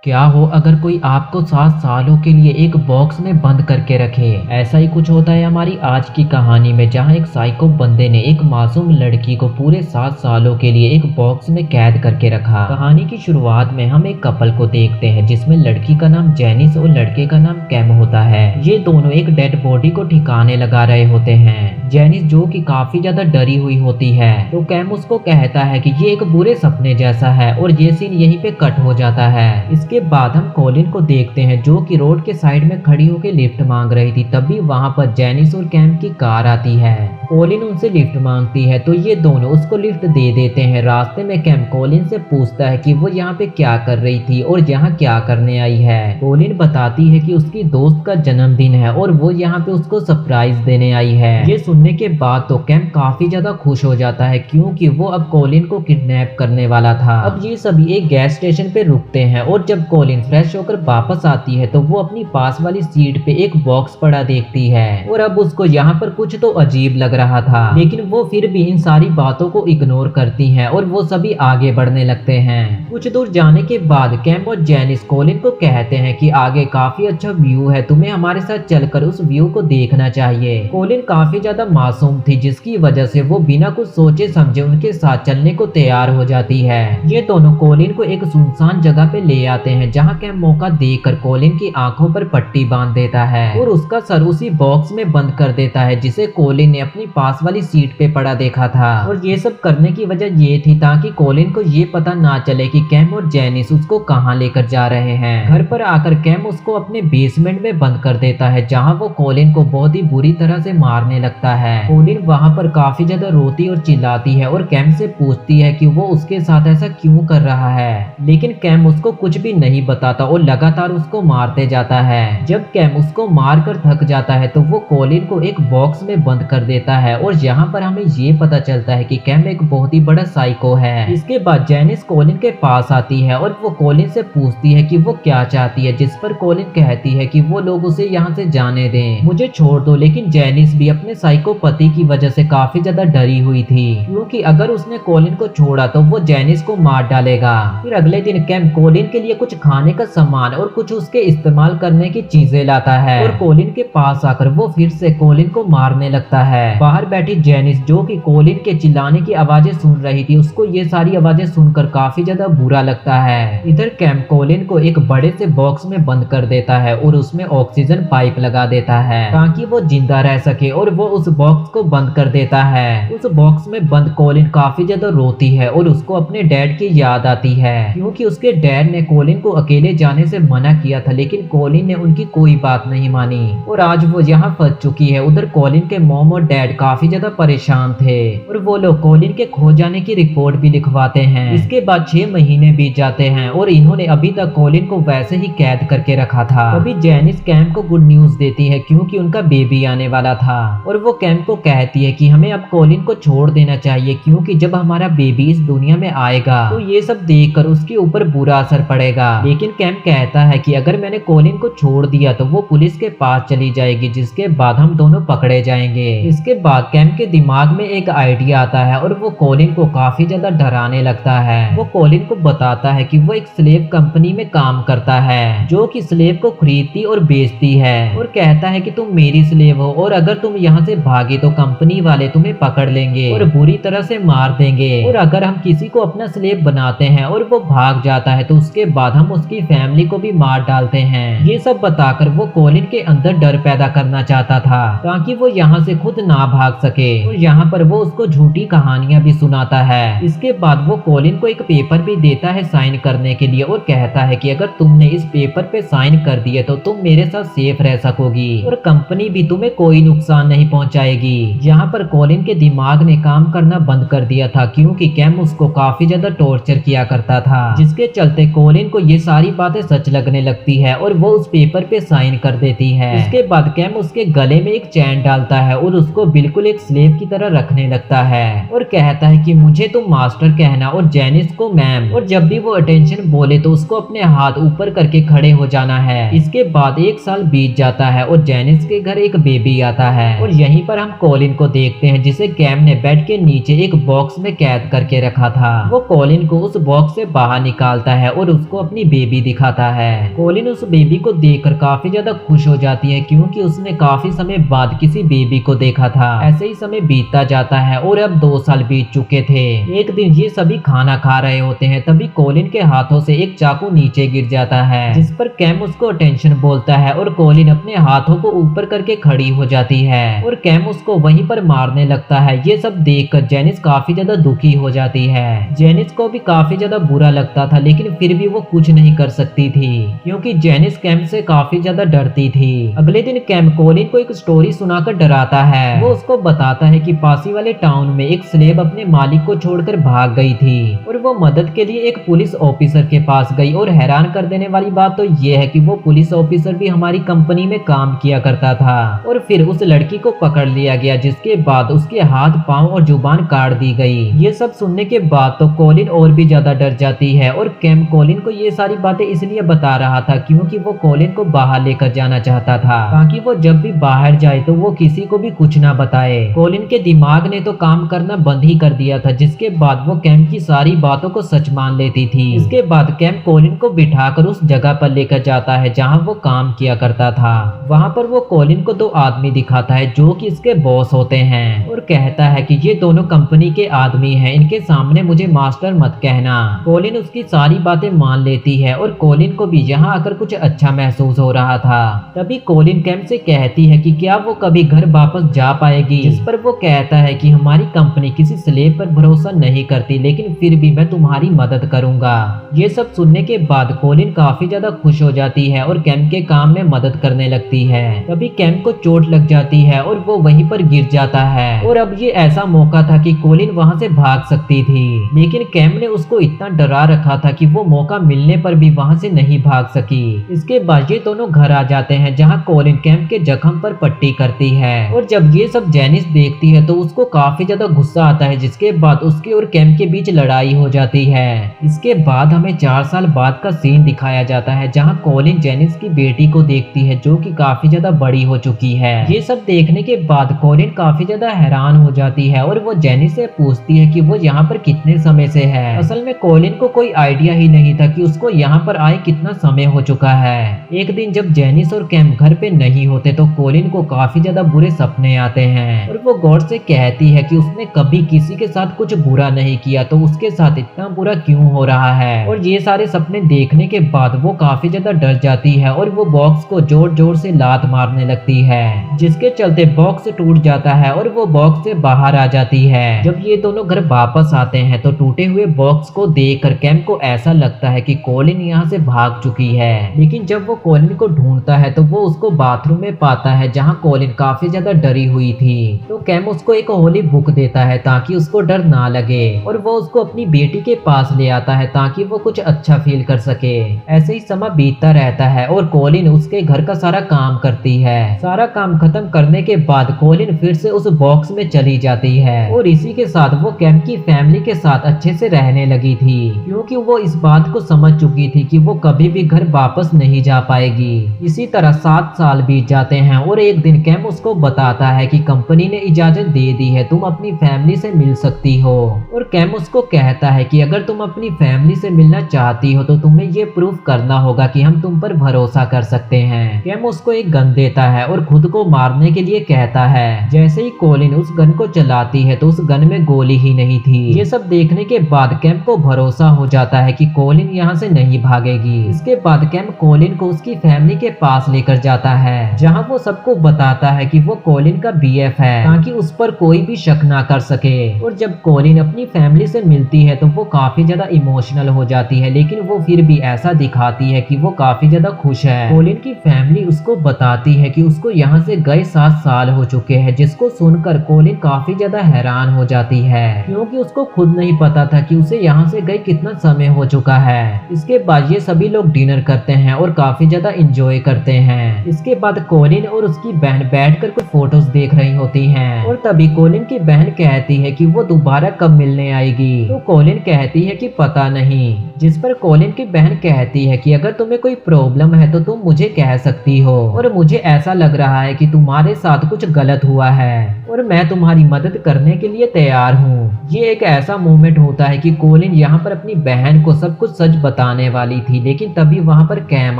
क्या हो अगर कोई आपको 7 सालों के लिए एक बॉक्स में बंद करके रखे। ऐसा ही कुछ होता है हमारी आज की कहानी में, जहां एक साइको बंदे ने एक मासूम लड़की को पूरे 7 सालों के लिए एक बॉक्स में कैद करके रखा। कहानी की शुरुआत में हम एक कपल को देखते हैं जिसमें लड़की का नाम जेनिस और लड़के का नाम कैम होता है। ये दोनों एक डेड बॉडी को ठिकाने लगा रहे होते हैं। जेनिस जो कि काफी ज्यादा डरी हुई होती है तो कैम उसको कहता है कि ये एक बुरे सपने जैसा है और ये सीन यहीं पे कट हो जाता है। इसके बाद हम कॉलिन को देखते हैं जो कि रोड के साइड में खड़ी होकर लिफ्ट मांग रही थी। तभी वहां पर जेनिस और कैम की कार आती है। कॉलिन उनसे लिफ्ट मांगती है तो ये दोनों उसको लिफ्ट दे देते हैं। रास्ते में कैम कॉलिन से पूछता है कि वो यहाँ पे क्या कर रही थी और यहाँ क्या करने आई है। कॉलिन बताती है कि उसकी दोस्त का जन्मदिन है और वो यहाँ पे उसको सरप्राइज देने आई है। ये सुनने के बाद तो कैम काफी ज्यादा खुश हो जाता है क्योंकि वो अब कॉलिन को किडनैप करने वाला था। अब ये सभी एक गैस स्टेशन पे रुकते हैं और जब कॉलिन फ्रेश होकर वापस आती है तो वो अपनी पास वाली सीट पे एक बॉक्स पड़ा देखती है और अब उसको यहाँ पर कुछ तो अजीब लग रहा था, लेकिन वो फिर भी इन सारी बातों को इग्नोर करती हैं और वो सभी आगे बढ़ने लगते हैं। कुछ दूर जाने के बाद कैम और जेनिस कॉलिन को कहते हैं कि आगे काफी अच्छा व्यू है, तुम्हें हमारे साथ चलकर उस व्यू को देखना चाहिए। कॉलिन काफी ज्यादा मासूम थी जिसकी वजह से वो बिना कुछ सोचे समझे उनके साथ चलने को तैयार हो जाती है। ये दोनों कॉलिन को एक सुनसान जगह पे ले आते हैं जहाँ कैम मौका देकर कॉलिन की आंखों पर पट्टी बांध देता है और उसका सर उसी बॉक्स में बंद कर देता है जिसे कॉलिन ने अपनी पास वाली सीट पे पड़ा देखा था। और ये सब करने की वजह ये थी ताकि कॉलिन को ये पता ना चले कि कैम और जेनिस उसको कहाँ लेकर जा रहे हैं। घर पर आकर कैम उसको अपने बेसमेंट में बंद कर देता है जहाँ वो कॉलिन को बहुत ही बुरी तरह से मारने लगता है। कॉलिन वहाँ पर काफी ज्यादा रोती और चिल्लाती है और कैम से पूछती है कि वो उसके साथ ऐसा क्यों कर रहा है, लेकिन कैम उसको कुछ भी नहीं बताता और लगातार उसको मारते जाता है। जब कैम उसको मार कर थक जाता है तो वो कॉलिन को एक बॉक्स में बंद कर देता है और यहाँ पर हमें ये पता चलता है कि कैम एक बहुत ही बड़ा साइको है। इसके बाद जेनिस कॉलिन के पास आती है और वो कॉलिन से पूछती है कि वो क्या चाहती है, जिस पर कॉलिन कहती है कि वो लोग उसे यहाँ से जाने दें, मुझे छोड़ दो। लेकिन जेनिस भी अपने साइको पति की वजह से काफी ज्यादा डरी हुई थी क्योंकि अगर उसने कॉलिन को छोड़ा तो वो जेनिस को मार डालेगा। फिर अगले दिन कैम कॉलिन के लिए कुछ खाने का सामान और कुछ उसके इस्तेमाल करने की चीजें लाता है और कॉलिन के पास आकर वो फिर से कॉलिन को मारने लगता है। बाहर बैठी जेनिस जो कि कॉलिन के चिल्लाने की आवाजें सुन रही थी, उसको ये सारी आवाजें सुनकर काफी ज्यादा बुरा लगता है। इधर कैम कॉलिन को एक बड़े से बॉक्स में बंद कर देता है और उसमें ऑक्सीजन पाइप लगा देता है ताकि वो जिंदा रह सके और वो उस बॉक्स को बंद कर देता है। उस बॉक्स में बंद कॉलिन काफी ज्यादा रोती है और उसको अपने डैड की याद आती है क्योंकि उसके डैड ने कॉलिन को अकेले जाने से मना किया था, लेकिन कॉलिन ने उनकी कोई बात नहीं मानी और आज वो यहाँ फंस चुकी है। उधर कॉलिन के मॉम और डैड काफी ज्यादा परेशान थे और वो लोग कॉलिन के खो जाने की रिपोर्ट भी लिखवाते हैं। इसके बाद 6 महीने बीत जाते हैं और इन्होंने अभी तक कॉलिन को वैसे ही कैद करके रखा था। अभी जेनिस कैम को गुड न्यूज देती है क्योंकि उनका बेबी आने वाला था और वो कैम को कहती है कि हमें अब कॉलिन को छोड़ देना चाहिए क्योंकि जब हमारा बेबी इस दुनिया में आएगा तो ये सब देखकर उसके ऊपर बुरा असर पड़ेगा। लेकिन कैम कहता है कि अगर मैंने कॉलिन को छोड़ दिया तो वो पुलिस के पास चली जाएगी जिसके बाद हम दोनों पकड़े जाएंगे। इसके बाद कैम के दिमाग में एक आइडिया आता है और वो कॉलिन को काफी ज्यादा डराने लगता है। वो कॉलिन को बताता है कि वो एक स्लेव कंपनी में काम करता है जो कि स्लेव को खरीदती और बेचती है और कहता है कि तुम मेरी स्लेव हो और अगर तुम यहाँ से भागे तो कंपनी वाले तुम्हें पकड़ लेंगे और बुरी तरह से मार देंगे और अगर हम किसी को अपना स्लेव बनाते हैं और वो भाग जाता है तो उसके बाद हम उसकी फैमिली को भी मार डालते हैं। ये सब बताकर वो कॉलिन के अंदर डर पैदा करना चाहता था ताकि वो यहाँ से खुद ना भाग सके और यहाँ पर वो उसको झूठी कहानियां भी सुनाता है। इसके बाद वो कॉलिन को एक पेपर भी देता है साइन करने के लिए और कहता है कि अगर तुमने इस पेपर पे साइन कर दिए तो तुम मेरे साथ सेफ रह सकोगी और कंपनी भी तुम्हें कोई नुकसान नहीं पहुंचाएगी। यहाँ पर कॉलिन के दिमाग ने काम करना बंद कर दिया था क्योंकि कैम उसको काफी ज्यादा टॉर्चर किया करता था जिसके चलते कॉलिन को ये सारी बातें सच लगने लगती है और वो उस पेपर पे साइन कर देती है। इसके बाद कैम उसके गले में एक चैन डालता है और उसको बिल्कुल एक स्लेव की तरह रखने लगता है और कहता है कि मुझे तुम मास्टर कहना और जेनिस को मैम, और जब भी वो अटेंशन बोले तो उसको अपने हाथ ऊपर करके खड़े हो जाना है। इसके बाद 1 साल बीत जाता है और जेनिस के घर एक बेबी आता है और यहीं पर हम कॉलिन को देखते हैं जिसे कैम ने बेड के नीचे एक बॉक्स में कैद करके रखा था। वो कॉलिन को उस बॉक्स से बाहर निकालता है और उसको अपनी बेबी दिखाता है। कॉलिन उस बेबी को देखकर काफी ज्यादा खुश हो जाती है क्योंकि उसने काफी समय बाद किसी बेबी को देखा था। ऐसे ही समय बीतता जाता है और अब 2 साल बीत चुके थे। एक दिन ये सभी खाना खा रहे होते हैं, तभी कॉलिन के हाथों से एक चाकू नीचे गिर जाता है, जिस पर कैम उसको अटेंशन बोलता है और कॉलिन अपने हाथों को ऊपर करके खड़ी हो जाती है और कैम उसको वहीं पर मारने लगता है। ये सब देखकर जेनिस काफी ज्यादा दुखी हो जाती है। जेनिस को भी काफी ज्यादा बुरा लगता था, लेकिन फिर भी वो कुछ नहीं कर सकती थी क्योंकि जेनिस कैम से काफी ज्यादा डरती थी। अगले दिन कैम कॉलिन को एक स्टोरी सुनाकर डराता है। वो उसको बताता है कि पासी वाले टाउन में एक स्लेब अपने मालिक को छोड़कर भाग गई थी और वो मदद के लिए एक पुलिस ऑफिसर के पास गई। और हैरान कर देने वाली बात तो ये है कि वो पुलिस ऑफिसर भी हमारी कंपनी में काम किया करता था। और फिर उस लड़की को पकड़ लिया गया, जिसके बाद उसके हाथ पांव और जुबान काट दी गई। ये सब सुनने के बाद तो कॉलिन और भी ज्यादा डर जाती है और कैम कॉलिन को ये सारी बातें इसलिए बता रहा था क्योंकि वो कॉलिन को बाहर लेकर जाना चाहता था, ताकि वो जब भी बाहर जाए तो वो किसी को भी कुछ ना बताए। कॉलिन के दिमाग ने तो काम करना बंद ही कर दिया था, जिसके बाद वो कैम की सारी बातों को सच मान लेती थी। इसके बाद कैम कॉलिन को बिठाकर उस जगह पर लेकर जाता है जहाँ वो काम किया करता था। वहाँ पर वो कॉलिन को 2 आदमी दिखाता है जो कि इसके बॉस होते हैं और कहता है कि ये दोनों कंपनी के आदमी हैं, इनके सामने मुझे मास्टर मत कहना। कॉलिन उसकी सारी बातें मान लेती है और कॉलिन को भी यहाँ आकर कुछ अच्छा महसूस हो रहा था। तभी कॉलिन कैम से कहती है कि क्या वो कभी घर वापस जा पाएगी, जिस पर वो कहता है कि हमारी कंपनी किसी स्लेब पर भरोसा नहीं करती, लेकिन फिर भी मैं तुम्हारी मदद करूंगा। ये सब सुनने के बाद कॉलिन काफी ज्यादा खुश हो जाती है और कैम के काम में मदद करने लगती है। तभी कैम को चोट लग जाती है और वो वहीं पर गिर जाता है और अब ये ऐसा मौका था कि कॉलिन वहां से भाग सकती थी, लेकिन कैम ने उसको इतना डरा रखा था कि वो मौका मिलने पर भी वहां से नहीं भाग सकी। इसके बाद ये दोनों घर आ जाते हैं जहाँ कॉलिन कैम के जख्म पर पट्टी करती है और जब ये सब जेनिस देखती है तो उसको काफी ज्यादा गुस्सा आता है, जिसके बाद उसके और कैम के बीच लड़ाई हो जाती है। इसके बाद हमें 4 साल बाद का सीन दिखाया जाता है जहाँ कॉलिन जेनिस की बेटी को देखती है जो कि काफी ज्यादा बड़ी हो चुकी है। ये सब देखने के बाद कॉलिन काफी ज्यादा हैरान हो जाती है और वो जेनिस से पूछती है कि वो यहाँ पर कितने समय से है। असल में कॉलिन को कोई आइडिया ही नहीं था कि उसको यहाँ पर आए कितना समय हो चुका है। एक दिन जब जेनिस और कैम घर पे नहीं होते तो कॉलिन को काफी ज्यादा बुरे सपने आते हैं और वो गॉड से कहती है कि उसने कभी किसी के साथ कुछ बुरा नहीं किया, तो उसके साथ इतना बुरा क्यों हो रहा है। और ये सारे सपने देखने के बाद वो काफी ज्यादा डर जाती है और वो बॉक्स को जोर जोर से लात मारने लगती है, जिसके चलते बॉक्स टूट जाता है और वो बॉक्स से बाहर आ जाती है। जब ये दोनों घर वापस आते हैं तो टूटे हुए बॉक्स को देखकर कैम को ऐसा लगता है कि कॉलिन यहाँ से भाग चुकी है, लेकिन जब वो कॉलिन को ढूंढता है तो वो उसको बाथरूम में पाता है जहाँ कॉलिन काफी ज्यादा डरी हुई थी। तो कैम उसको एक होली बुक देता है ताकि उसको डर ना लगे और वो उसको अपनी बेटी के पास ले आता है ताकि वो कुछ अच्छा फील कर सके। ऐसे ही समय बीतता रहता है और कॉलिन उसके घर का सारा काम करती है। सारा काम खत्म करने के बाद कॉलिन फिर से उस बॉक्स में चली जाती है और इसी के साथ वो कैम की फैमिली के साथ अच्छे से रहने लगी थी, क्योंकि वो इस बात को समझ चुकी थी कि वो कभी भी घर वापस नहीं जा पाएगी। इसी तरह 7 साल बीत जाते हैं और एक दिन कैम उसको बताता है कि कंपनी ने इजाजत दे दी है, तुम अपनी फैमिली से मिल सकती हो। और कैम उसको कहता है कि अगर तुम अपनी फैमिली से मिलना चाहती हो तो तुम्हें ये प्रूफ करना होगा कि हम तुम पर भरोसा कर सकते हैं। कैम उसको एक गन देता है और खुद को मारने के लिए कहता है। जैसे ही कॉलिन उस गन को चलाती है तो उस गन में गोली ही नहीं थी। ये सब देखने के बाद कैम को भरोसा हो जाता है कि कॉलिन यहाँ से नहीं भागेगी। इसके बाद कैम कॉलिन को उसकी फैमिली के पास लेकर जाता है जहाँ वो सबको बताता है कि वो कॉलिन का बीएफ है, ताकि उस पर कोई भी शक ना कर सके। और जब कॉलिन अपनी फैमिली से मिलती है तो वो काफी ज्यादा इमोशनल हो जाती है, लेकिन वो फिर भी ऐसा दिखाती है कि वो काफी ज्यादा खुश है। कॉलिन की फैमिली उसको बताती है कि उसको यहाँ से गए 7 साल हो चुके हैं, जिसको सुनकर कॉलिन काफी ज्यादा हैरान हो जाती है, क्योंकि उसको खुद नहीं पता था कि उसे यहाँ से गए कितना समय हो चुका है। इसके बाद ये सभी लोग डिनर करते हैं और काफी ज्यादा इंजॉय करते हैं। इसके बाद कॉलिन और उसकी बहन बैठकर कुछ फोटोज देख रही होती हैं और तभी कॉलिन की बहन कहती है कि वो दोबारा कब मिलने आएगी। तो कॉलिन कहती है कि पता नहीं, जिस पर कॉलिन की बहन कहती है कि अगर तुम्हें कोई प्रॉब्लम है तो तुम मुझे कह सकती हो, और मुझे ऐसा लग रहा है कि तुम्हारे साथ कुछ गलत हुआ है और मैं तुम्हारी मदद करने के लिए तैयार हूँ। ये एक ऐसा मोमेंट होता है कि कॉलिन यहाँ पर अपनी बहन को सब कुछ सच बता बताने वाली थी, लेकिन तभी वहाँ पर कैम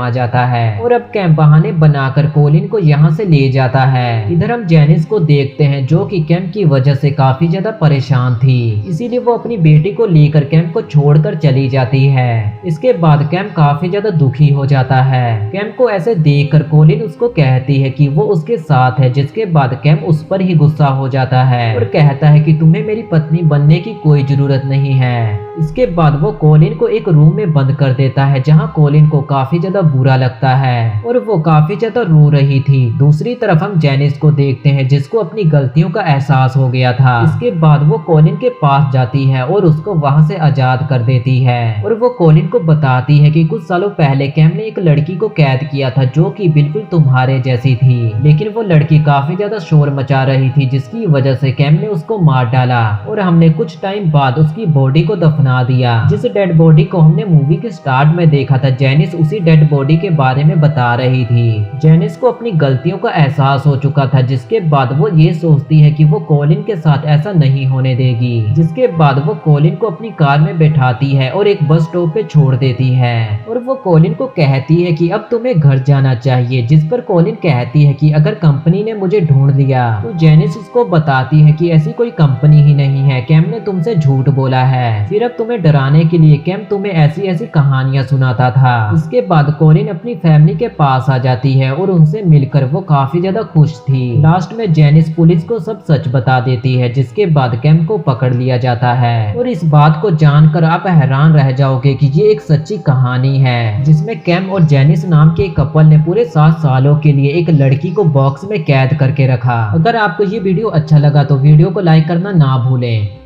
आ जाता है और अब कैम बहाने बनाकर कोलिन को यहाँ से ले जाता है। इधर हम जेनिस को देखते हैं जो कि कैम की वजह से काफी ज्यादा परेशान थी, इसीलिए वो अपनी बेटी को लेकर कैम को छोड़कर चली जाती है। इसके बाद कैम काफी ज्यादा दुखी हो जाता है। कैम को ऐसे देखकर कोलिन उसको कहती है कि वो उसके साथ है, जिसके बाद कैम उस पर ही गुस्सा हो जाता है और कहता है कि तुम्हें मेरी पत्नी बनने की कोई जरूरत नहीं है। इसके बाद वो कोलिन को एक रूम में बंद कर देता है, जहां कोलिन को काफी ज्यादा बुरा लगता है और वो काफी ज्यादा रो रही थी। दूसरी तरफ हम जेनिस को देखते हैं जिसको अपनी गलतियों का एहसास हो गया था। इसके बाद वो कोलिन के पास जाती है और उसको वहां से आजाद कर देती है और वो कोलिन को बताती है कि कुछ सालों पहले कैम ने एक लड़की को कैद किया था जो कि बिल्कुल तुम्हारे जैसी थी, लेकिन वो लड़की काफी ज्यादा शोर मचा रही थी, जिसकी वजह से कैम ने उसको मार डाला और हमने कुछ टाइम बाद उसकी बॉडी को दफना दिया। जिस डेड बॉडी को हमने मूवी के स्टार्ट में देखा था, जेनिस उसी डेड बॉडी के बारे में बता रही थी। जेनिस को अपनी गलतियों का एहसास हो चुका था, जिसके बाद वो ये सोचती है कि वो कोलिन के साथ ऐसा नहीं होने देगी। जिसके बाद वो कोलिन को अपनी कार में बैठाती है और एक बस स्टॉप पे छोड़ देती है और वो कोलिन को कहती है कि अब तुम्हें घर जाना चाहिए, जिस पर कोलिन कहती है कि अगर कंपनी ने मुझे ढूंढ लिया तो जेनिस उसको बताती है कि ऐसी कोई कंपनी ही नहीं है, कैम ने तुमसे झूठ बोला है, सिर्फ तुम्हें डराने के लिए कैम तुम्हें ऐसी ऐसी कहानियां सुनाता था। इसके बाद कोलिन अपनी फैमिली के पास आ जाती है और उनसे मिलकर वो काफी ज्यादा खुश थी। लास्ट में जेनिस पुलिस को सब सच बता देती है, जिसके बाद कैम को पकड़ लिया जाता है और इस बात को जानकर आप हैरान रह जाओगे कि ये एक सच्ची कहानी है, जिसमें कैम और जेनिस नाम के कपल ने पूरे 7 सालों के लिए एक लड़की को बॉक्स में कैद करके रखा। अगर आपको ये वीडियो अच्छा लगा तो वीडियो को लाइक करना ना भूलें।